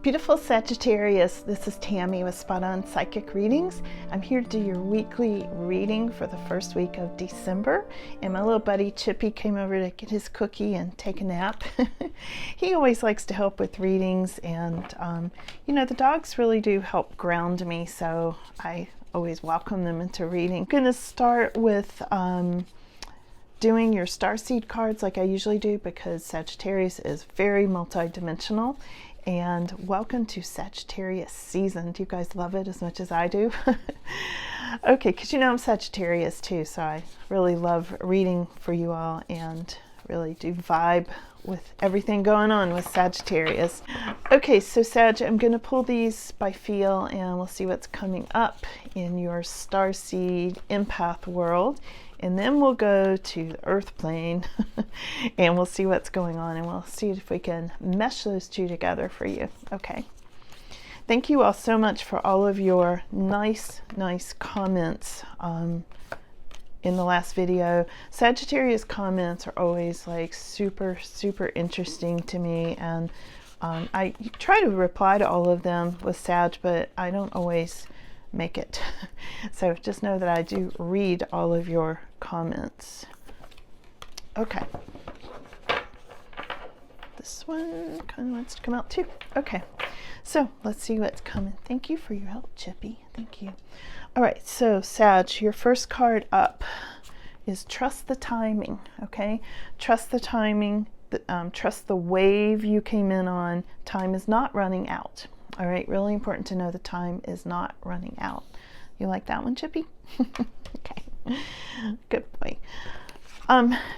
Beautiful Sagittarius, this is Tammy with Spot On Psychic Readings. I'm here to do your weekly reading for the first week of December. And my little buddy Chippy came over to get his cookie and take a nap. He always likes to help with readings, and you know, the dogs really do help ground me, so I always welcome them into reading. I'm going to start with doing your Starseed cards like I usually do, because Sagittarius is very multi-dimensional. And welcome to Sagittarius season. Do you guys love it as much as I do? Okay, because you know I'm Sagittarius too, so I really love reading for you all and really do vibe with everything going on with Sagittarius. Okay, so Sag, I'm going to pull these by feel and we'll see what's coming up in your Starseed empath world. And then we'll go to the earth plane and we'll see what's going on, and we'll see if we can mesh those two together for you. Okay. Thank you all so much for all of your nice comments in the last video. Sagittarius comments are always like super interesting to me, and I try to reply to all of them with Sag, but I don't always make it. So just know that I do read all of your comments. Okay. This one kind of wants to come out too. Okay. So let's see what's coming. Thank you for your help, Chippy. Thank you. All right. So Sag, your first card up is trust the timing. Okay. Trust the timing. Trust the wave you came in on. Time is not running out. All right, really important to know the time is not running out. You like that one, Chippy? Okay, good boy.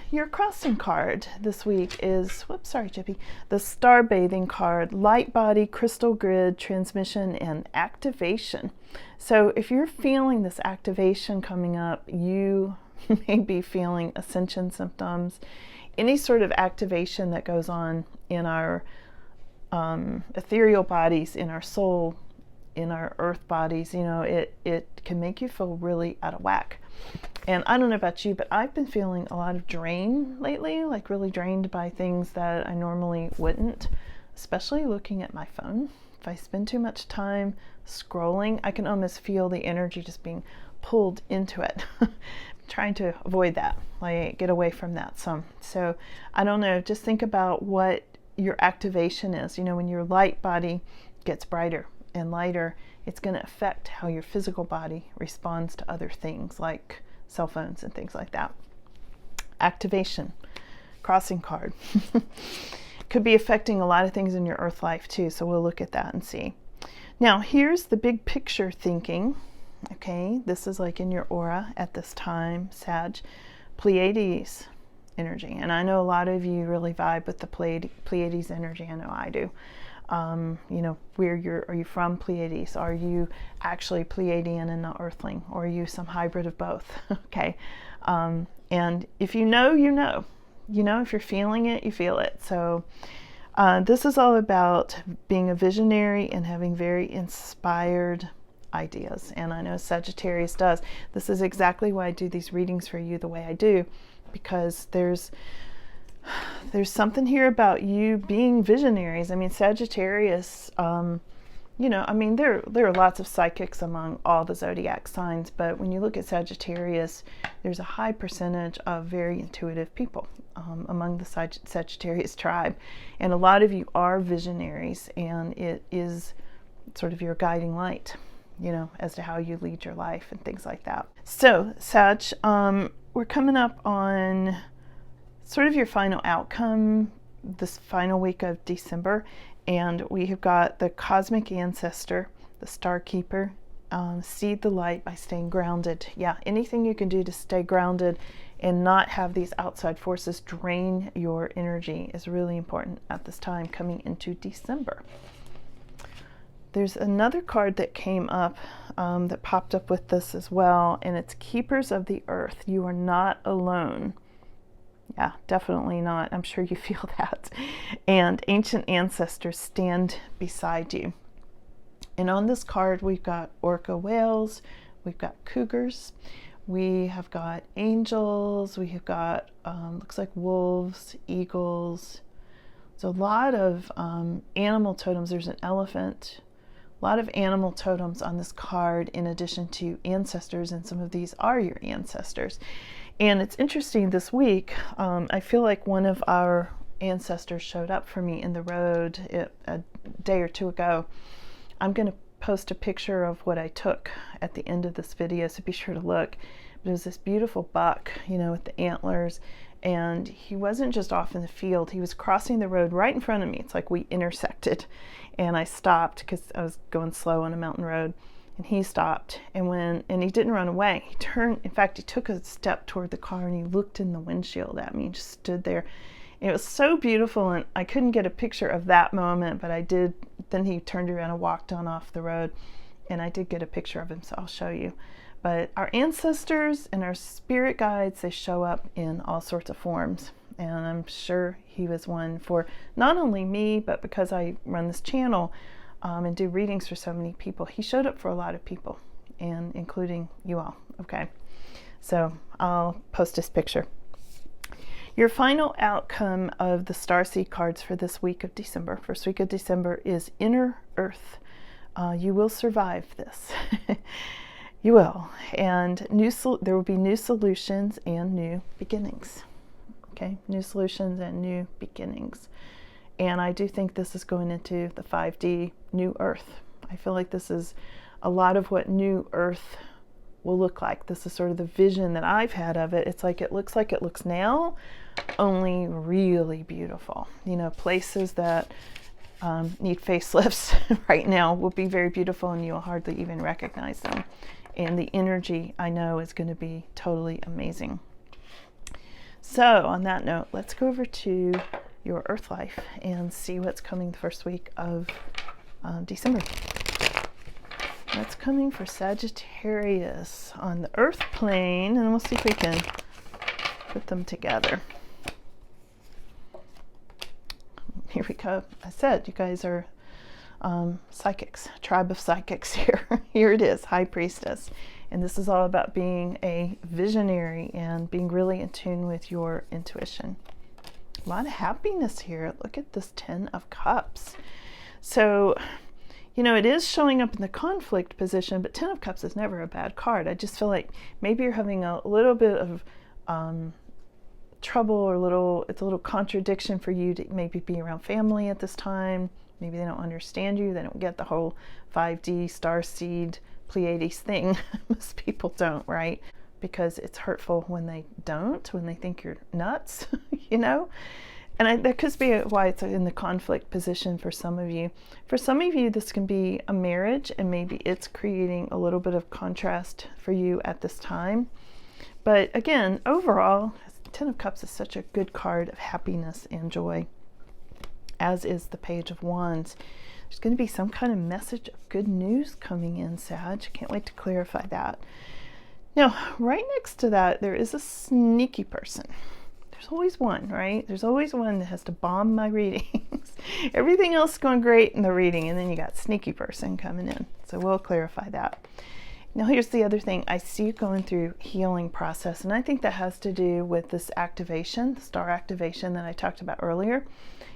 Your crossing card this week is, whoops, sorry, Chippy, the star bathing card, light body, crystal grid, transmission, and activation. So if you're feeling this activation coming up, you may be feeling ascension symptoms. Any sort of activation that goes on in our ethereal bodies, in our soul, in our earth bodies, you know, it can make you feel really out of whack. And I don't know about you, but I've been feeling a lot of drain lately, like really drained by things that I normally wouldn't, especially looking at my phone. If I spend too much time scrolling, I can almost feel the energy just being pulled into it. Trying to avoid that, like get away from that some. So I don't know, just think about what your activation is. You know, when your light body gets brighter and lighter, it's going to affect how your physical body responds to other things like cell phones and things like that. Activation, crossing card. Could be affecting a lot of things in your earth life too, so we'll look at that and see. Now here's the big picture thinking. Okay, this is like in your aura at this time, Sag. Pleiades energy, and I know a lot of you really vibe with the Pleiades energy. I know I do. You know, are you from Pleiades? Are you actually Pleiadian and not Earthling, or are you some hybrid of both? Okay, and if you know, you know. You know, if you're feeling it, you feel it. So this is all about being a visionary and having very inspired ideas, and I know Sagittarius does. This is exactly why I do these readings for you the way I do, because there's something here about you being visionaries. I mean, Sagittarius, you know, I mean, there are lots of psychics among all the zodiac signs, but when you look at Sagittarius, there's a high percentage of very intuitive people among the Sagittarius tribe, and a lot of you are visionaries, and it is sort of your guiding light, you know, as to how you lead your life and things like that. So Sag, we're coming up on sort of your final outcome this final week of December, and we have got the cosmic ancestor, the star keeper. Seed the light by staying grounded. Yeah, anything you can do to stay grounded and not have these outside forces drain your energy is really important at this time coming into December. There's another card that came up that popped up with this as well, and it's Keepers of the Earth. You are not alone. Yeah, definitely not. I'm sure you feel that. And ancient ancestors stand beside you. And on this card, we've got orca whales, we've got cougars, we have got angels, we have got, looks like wolves, eagles, So a lot of animal totems. There's an elephant. A lot of animal totems on this card in addition to ancestors, and some of these are your ancestors. And it's interesting, this week, I feel like one of our ancestors showed up for me in the road a day or two ago. I'm going to post a picture of what I took at the end of this video, so be sure to look. But it was this beautiful buck, you know, with the antlers, and he wasn't just off in the field, he was crossing the road right in front of me. It's like we intersected, and I stopped because I was going slow on a mountain road, and he stopped, and he didn't run away. He turned, in fact, he took a step toward the car, and he looked in the windshield at me and just stood there. And it was so beautiful, and I couldn't get a picture of that moment, but I did. Then he turned around and walked on off the road, and I did get a picture of him, so I'll show you. But our ancestors and our spirit guides, they show up in all sorts of forms, and I'm sure he was one for not only me, but because I run this channel and do readings for so many people, he showed up for a lot of people, and including you all. Okay, so I'll post this picture. Your final outcome of the Starseed cards for this week of December, first week of December, is Inner Earth. You will survive this. You will. And there will be new solutions and new beginnings. Okay, new solutions and new beginnings. And I do think this is going into the 5D New Earth. I feel like this is a lot of what New Earth will look like. This is sort of the vision that I've had of it. It's like it looks now, only really beautiful. You know, places that need facelifts right now will be very beautiful, and you'll hardly even recognize them. And the energy, I know, is going to be totally amazing. So on that note, let's go over to your Earth life and see what's coming the first week of December. That's coming for Sagittarius on the Earth plane, and we'll see if we can put them together. Here we go. I said you guys are psychics, tribe of psychics here. Here it is, High Priestess. And this is all about being a visionary and being really in tune with your intuition. A lot of happiness here. Look at this 10 of Cups. So, you know, it is showing up in the conflict position, but 10 of Cups is never a bad card. I just feel like maybe you're having a little bit of trouble, or it's a little contradiction for you to maybe be around family at this time. Maybe they don't understand you. They don't get the whole 5D Starseed Pleiades thing. Most people don't, right? Because it's hurtful when they don't, when they think you're nuts, you know? And that could be why it's in the conflict position for some of you. For some of you, this can be a marriage, and maybe it's creating a little bit of contrast for you at this time. But again, overall, 10 of Cups is such a good card of happiness and joy, as is the Page of Wands. There's going to be some kind of message of good news coming in, Sag. Can't wait to clarify that. Now, right next to that, there is a sneaky person. There's always one, right? There's always one that has to bomb my readings. Everything else is going great in the reading, and then you got sneaky person coming in. So we'll clarify that. Now here's the other thing. I see you going through healing process, and I think that has to do with this activation, the star activation that I talked about earlier.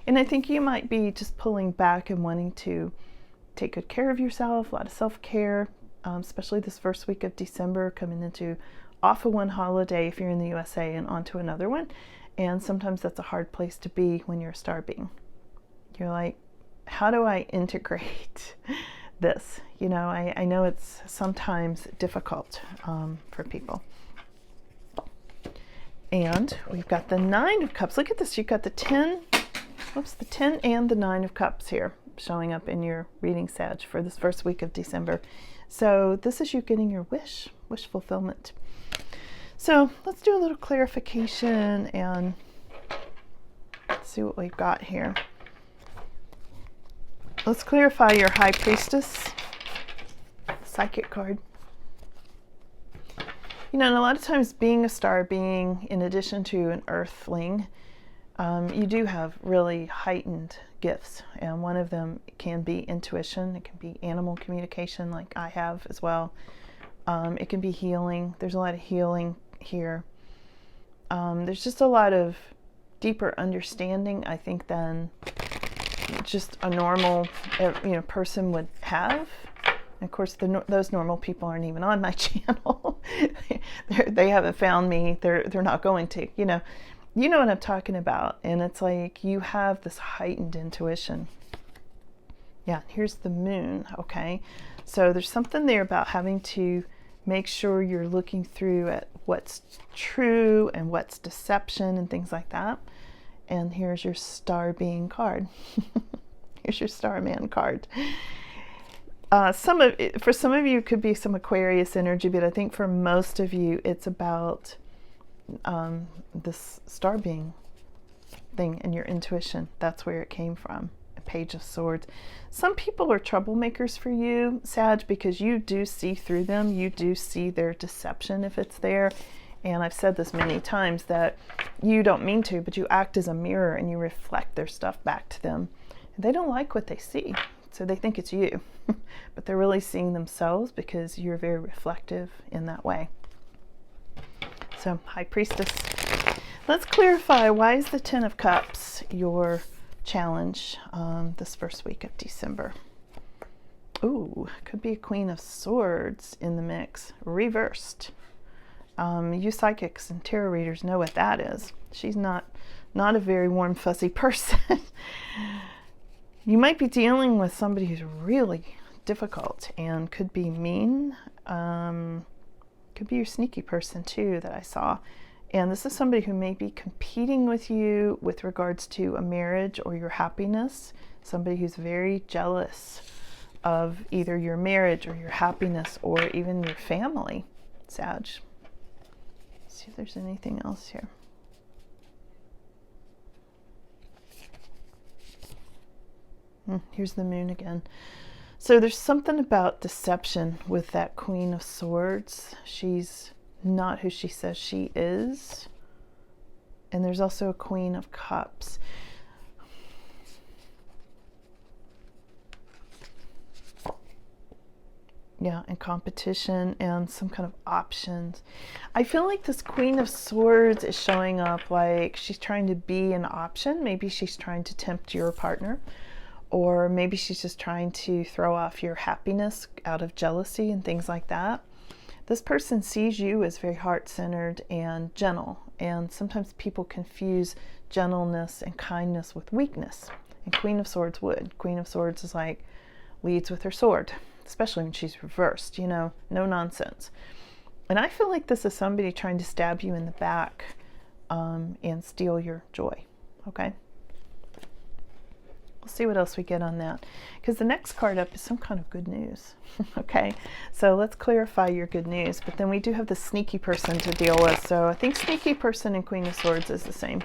And I think you might be just pulling back and wanting to take good care of yourself, a lot of self-care, especially this first week of December, coming into off of one holiday if you're in the USA and onto another one. And sometimes that's a hard place to be when you're a star being. You're like, how do I integrate this? You know, I know it's sometimes difficult for people. And we've got the 9 of Cups. Look at this. You've got the 10 and the 9 of Cups here showing up in your reading, Sag, for this first week of December. So this is you getting your wish fulfillment. So let's do a little clarification and see what we've got here. Let's clarify your High Priestess psychic card. You know, and a lot of times being a star being, in addition to an earthling, you do have really heightened gifts. And one of them can be intuition. It can be animal communication, like I have as well. It can be healing. There's a lot of healing here. There's just a lot of deeper understanding, I think, than just a normal, person would have. And of course, those normal people aren't even on my channel. They haven't found me. They're not going to. You know what I'm talking about. And it's like you have this heightened intuition. Yeah, here's the moon. Okay, so there's something there about having to make sure you're looking through at what's true and what's deception and things like that. And here's your star being card. Here's your Starman card. For some of you, it could be some Aquarius energy, but I think for most of you, it's about this star being thing and your intuition. That's where it came from. A Page of Swords. Some people are troublemakers for you, Sag, because you do see through them. You do see their deception if it's there. And I've said this many times that you don't mean to, but you act as a mirror and you reflect their stuff back to them. And they don't like what they see, so they think it's you. But they're really seeing themselves because you're very reflective in that way. So, High Priestess. Let's clarify, why is the Ten of Cups your challenge this first week of December? Ooh, could be a Queen of Swords in the mix, reversed. You psychics and tarot readers know what that is. She's not a very warm, fuzzy person. You might be dealing with somebody who's really difficult and could be mean. Could be your sneaky person too that I saw. And this is somebody who may be competing with you with regards to a marriage or your happiness. Somebody who's very jealous of either your marriage or your happiness or even your family, Sag. Let's see if there's anything else here. Here's the moon again. So there's something about deception with that Queen of Swords. She's not who she says she is. And there's also a Queen of Cups. Yeah, and competition and some kind of options. I feel like this Queen of Swords is showing up like she's trying to be an option. Maybe she's trying to tempt your partner. Or maybe she's just trying to throw off your happiness out of jealousy and things like that. This person sees you as very heart-centered and gentle. And sometimes people confuse gentleness and kindness with weakness. And Queen of Swords would. Queen of Swords is like leads with her sword, especially when she's reversed, no nonsense. And I feel like this is somebody trying to stab you in the back and steal your joy, okay? We'll see what else we get on that, because the next card up is some kind of good news. Okay, so let's clarify your good news, but then we do have the sneaky person to deal with. So I think sneaky person and Queen of Swords is the same.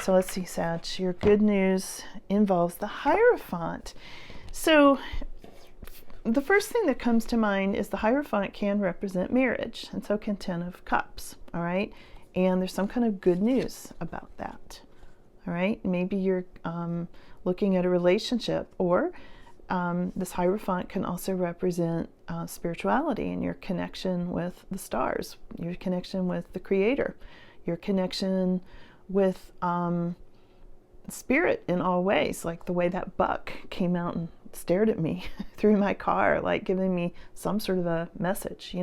So let's see, Sag, your good news involves the Hierophant. So the first thing that comes to mind is the Hierophant can represent marriage, and so can Ten of Cups, all right? And there's some kind of good news about that, all right? Maybe you're looking at a relationship, or this Hierophant can also represent spirituality and your connection with the stars, your connection with the Creator, your connection with spirit in all ways, like the way that buck came out and stared at me through my car, like giving me some sort of a message,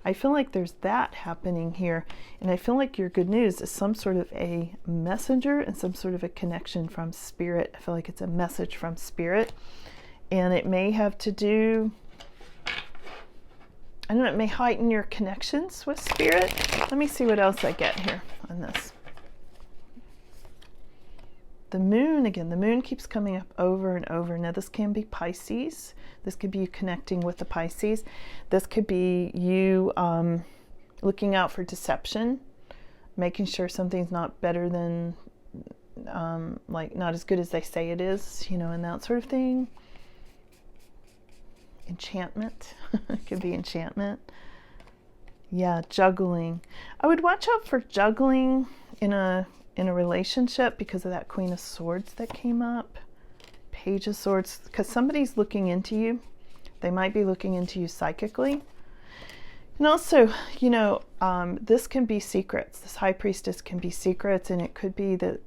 I feel like there's that happening here, and I feel like your good news is some sort of a messenger and some sort of a connection from spirit. I feel like it's a message from spirit, and it may have to do, I don't know, it may heighten your connections with spirit. Let me see what else I get here on this. The moon, again, the moon keeps coming up over and over. Now this can be Pisces. This could be you connecting with the Pisces. This could be you looking out for deception, making sure something's not better than, like not as good as they say it is, and that sort of thing. Enchantment. It could be enchantment. Yeah, juggling. I would watch out for juggling in a relationship because of that Queen of Swords that came up. Page of Swords, because somebody's looking into you. They might be looking into you psychically. And also, you know, this can be secrets. This high priestess can be secrets, and it could be that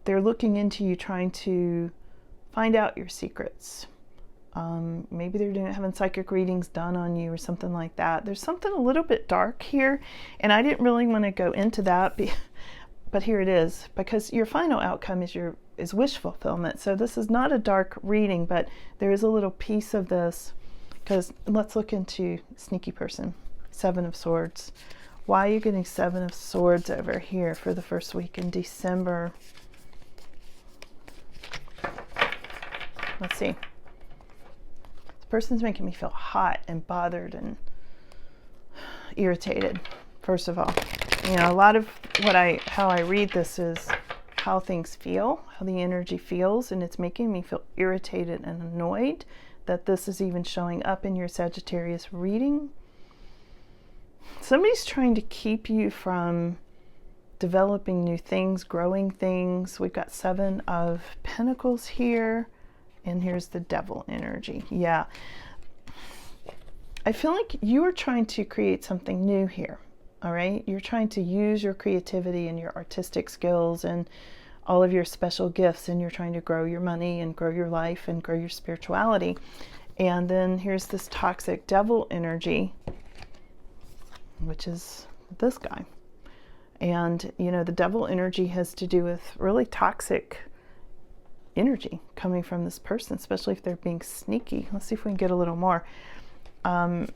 they're looking into you, trying to find out your secrets. Maybe they're having psychic readings done on you or something like that. There's something a little bit dark here, and I didn't really want to go into that, but here it is, because your final outcome is wish fulfillment. So this is not a dark reading, but there is a little piece of this, because let's look into sneaky person. 7 of Swords. Why are you getting 7 of Swords over here for the first week in December? Let's see. This person's making me feel hot and bothered and irritated, first of all. You know, a lot of how I read this is how things feel, how the energy feels, and it's making me feel irritated and annoyed that this is even showing up in your Sagittarius reading. Somebody's trying to keep you from developing new things, growing things. We've got 7 of Pentacles here, and here's the Devil energy. Yeah. I feel like you are trying to create something new here, all right? You're trying to use your creativity and your artistic skills and all of your special gifts, and you're trying to grow your money and grow your life and grow your spirituality. And then here's this toxic devil energy, which is this guy. And, you know, the devil energy has to do with really toxic energy coming from this person, especially if they're being sneaky. Let's see if we can get a little more. Can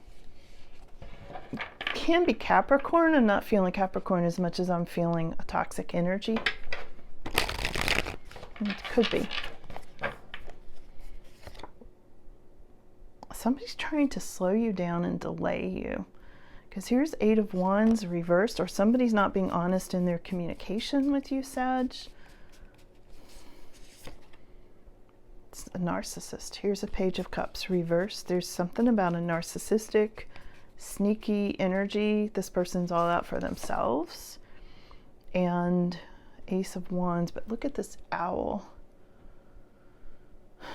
be Capricorn. I'm not feeling Capricorn as much as I'm feeling a toxic energy. It could be. Somebody's trying to slow you down and delay you. Because here's 8 of Wands reversed, or somebody's not being honest in their communication with you, Sag. It's a narcissist. Here's a Page of Cups reversed. There's something about a narcissistic, sneaky energy. This person's all out for themselves. And Ace of Wands. But look at this owl. I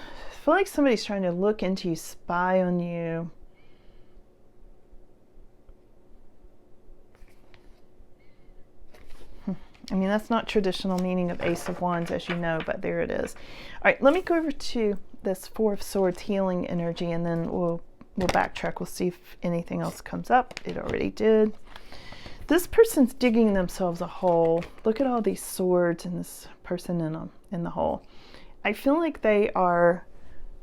feel like somebody's trying to look into you, spy on you. I mean, that's not traditional meaning of Ace of Wands, as you know, but there it is. All right, let me go over to this 4 of Swords healing energy, and then we'll backtrack. We'll see if anything else comes up. It already did. This person's digging themselves a hole. Look at all these swords and this person in the hole. I feel like they are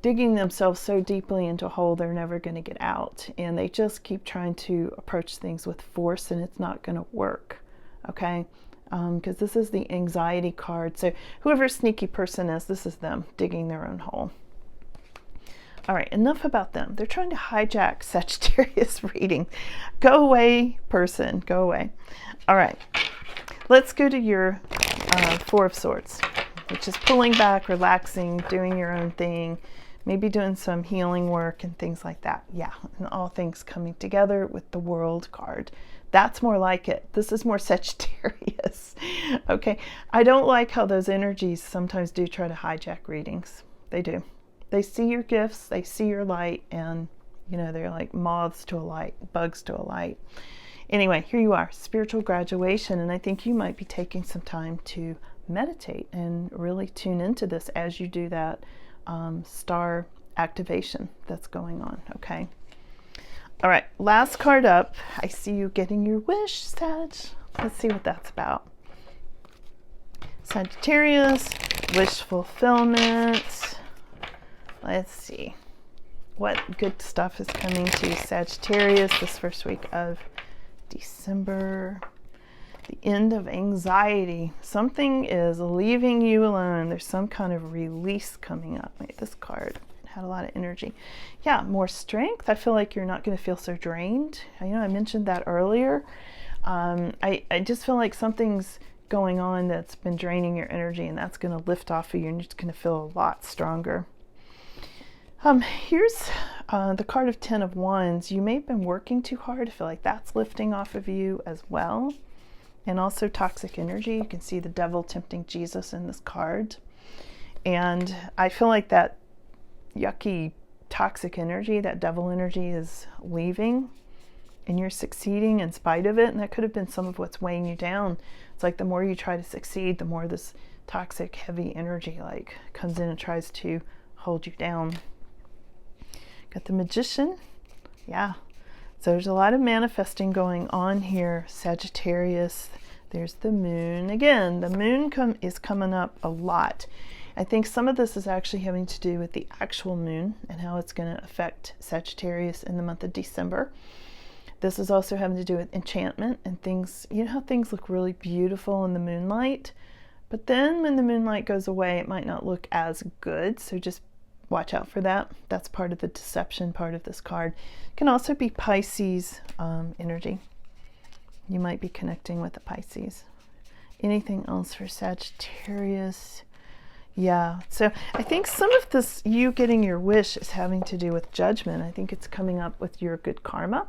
digging themselves so deeply into a hole they're never going to get out, and they just keep trying to approach things with force, and it's not going to work. Okay. Because this is the anxiety card. So whoever sneaky person is, this is them digging their own hole. All right, enough about them. They're trying to hijack Sagittarius reading. Go away, person. Go away. All right, let's go to your 4 of Swords, which is pulling back, relaxing, doing your own thing, maybe doing some healing work and things like that. Yeah, and all things coming together with the World card. That's more like it. This is more Sagittarius. Okay. I don't like how those energies sometimes do try to hijack readings. They do. They see your gifts, they see your light, and, you know, they're like moths to a light, bugs to a light. Anyway, here you are, spiritual graduation, and I think you might be taking some time to meditate and really tune into this as you do that star activation that's going on. Okay. All right, last card up. I see you getting your wish, Sag. Let's see what that's about. Sagittarius, wish fulfillment. Let's see what good stuff is coming to Sagittarius this first week of December. The end of anxiety. Something is leaving you alone. There's some kind of release coming up. Wait, this card had a lot of energy. Yeah, more strength. I feel like you're not going to feel so drained. You know, I mentioned that earlier. I just feel like something's going on that's been draining your energy, and that's going to lift off of you, and you're just going to feel a lot stronger. Here's the card of 10 of Wands. You may have been working too hard. I feel like that's lifting off of you as well. And also toxic energy. You can see the devil tempting Jesus in this card. And I feel like that yucky toxic energy, that devil energy, is leaving. and you're succeeding in spite of it. And that could have been some of what's weighing you down. It's like the more you try to succeed, the more this toxic, heavy energy like comes in and tries to hold you down. Got the Magician. Yeah. So there's a lot of manifesting going on here, Sagittarius. There's the Moon. Again, the Moon is coming up a lot. I think some of this is actually having to do with the actual moon and how it's going to affect Sagittarius in the month of December. This is also having to do with enchantment and things. You know how things look really beautiful in the moonlight, but then when the moonlight goes away, it might not look as good. So just watch out for that. That's part of the deception part of this card. It can also be Pisces energy. You might be connecting with the Pisces. Anything else for Sagittarius? Yeah, so I think some of this, you getting your wish, is having to do with judgment. I think it's coming up with your good karma.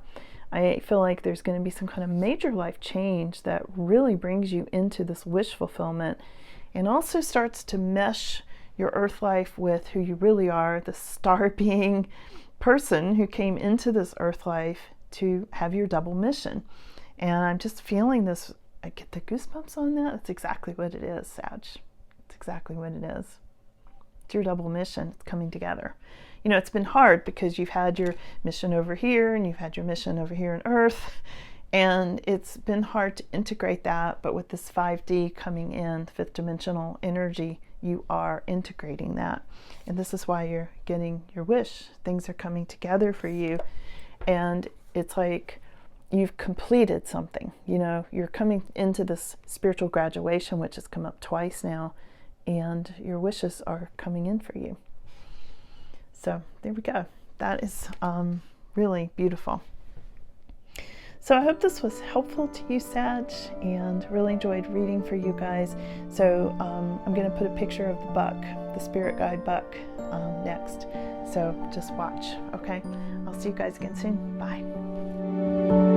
I feel like there's going to be some kind of major life change that really brings you into this wish fulfillment and also starts to mesh your earth life with who you really are, the star being person who came into this earth life to have your double mission. And I'm just feeling this, I get the goosebumps on that. That's exactly what it is, Sag. Exactly what it is. It's your double mission. It's coming together. You know, it's been hard because you've had your mission over here and you've had your mission over here on Earth, and it's been hard to integrate that. But with this 5D coming in, fifth dimensional energy, you are integrating that. And this is why you're getting your wish. Things are coming together for you. And it's like you've completed something. You know, you're coming into this spiritual graduation, which has come up twice now. And your wishes are coming in for you. So there we go. That is really beautiful. So I hope this was helpful to you, Sag, and really enjoyed reading for you guys. So I'm going to put a picture of the buck, the spirit guide buck, next. So just watch, okay? I'll see you guys again soon. Bye.